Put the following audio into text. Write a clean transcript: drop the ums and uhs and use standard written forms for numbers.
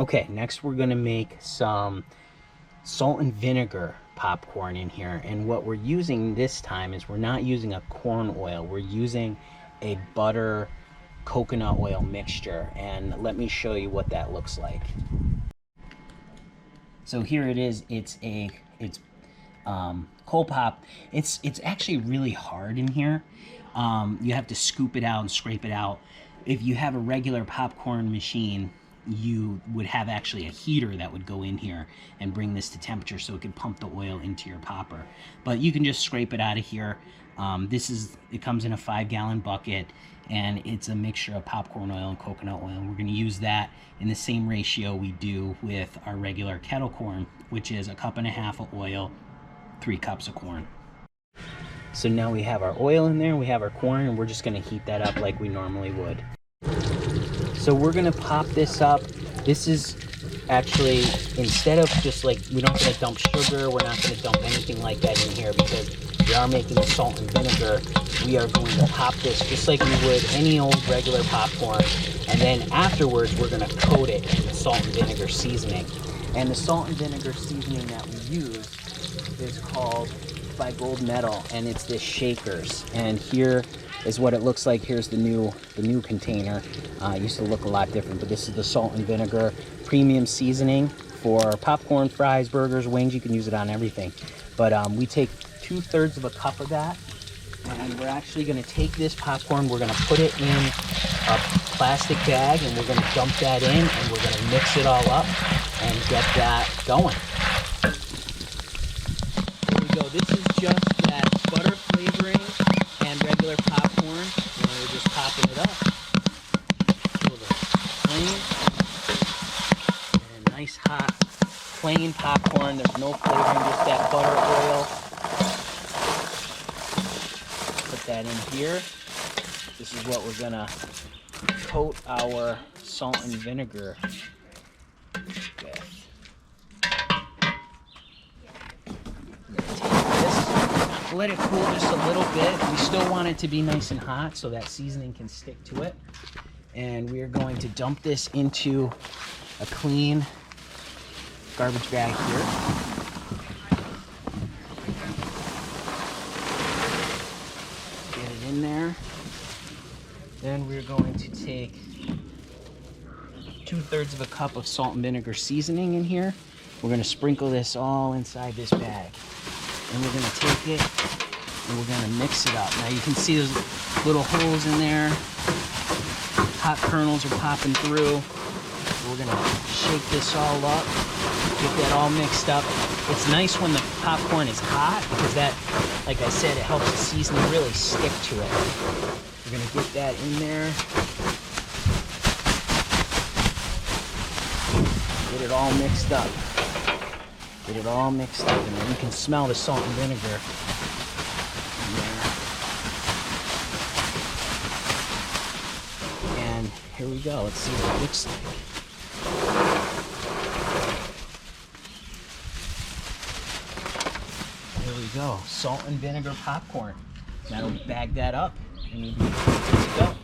Okay, next we're gonna make some salt and vinegar popcorn in here. And what we're using this time is we're not using a corn oil. We're using a butter coconut oil mixture. And let me show you what that looks like. So here it is. It's coal pop. It's actually really hard in here. You have to scoop it out and scrape it out. If you have a regular popcorn machine, you would have actually a heater that would go in here and bring this to temperature so it could pump the oil into your popper. But you can just scrape it out of here. It comes in a 5-gallon bucket, and it's a mixture of popcorn oil and coconut oil. We're going to use that in the same ratio we do with our regular kettle corn, which is 1.5 cups of oil, 3 cups of corn. So now we have our oil in there, we have our corn, and we're just going to heat that up like we normally would. So we're going to pop this up. This is actually, instead of just like, we're not going to dump sugar, we're not going to dump anything like that in here, because we are making the salt and vinegar. We are going to pop this just like we would any old regular popcorn, and then afterwards we're going to coat it in the salt and vinegar seasoning. And the salt and vinegar seasoning that we use is called by Gold Medal, and it's this Shakers. And here is what it looks like. Here's the new container. It used to look a lot different, but this is the salt and vinegar premium seasoning for popcorn, fries, burgers, wings. You can use it on everything. But we take 2/3 of a cup of that, and we're actually going to take this popcorn, we're going to put it in a plastic bag, and we're going to dump that in, and we're going to mix it all up and get that going. Here we go. This is just that butter flavoring and regular popcorn, and we're just popping it up. Plain, and a nice hot plain popcorn. There's no flavoring, just that butter oil. Put that in here. This is what we're gonna coat our salt and vinegar with. Let it cool just a little bit. We still want it to be nice and hot so that seasoning can stick to it. And we are going to dump this into a clean garbage bag here. Get it in there. Then we're going to take 2/3 of a cup of salt and vinegar seasoning in here. We're going to sprinkle this all inside this bag. And we're going to take it and we're going to mix it up. Now you can see those little holes in there. Hot kernels are popping through. We're going to shake this all up, get that all mixed up. It's nice when the popcorn is hot because that, like I said, it helps the seasoning really stick to it. We're going to get that in there. Get it all mixed up. Get it all mixed up, and then you can smell the salt and vinegar in there. And here we go. Let's see what it looks like. Here we go. Salt and vinegar popcorn. Now we'll bag that up, and we'll be good to go.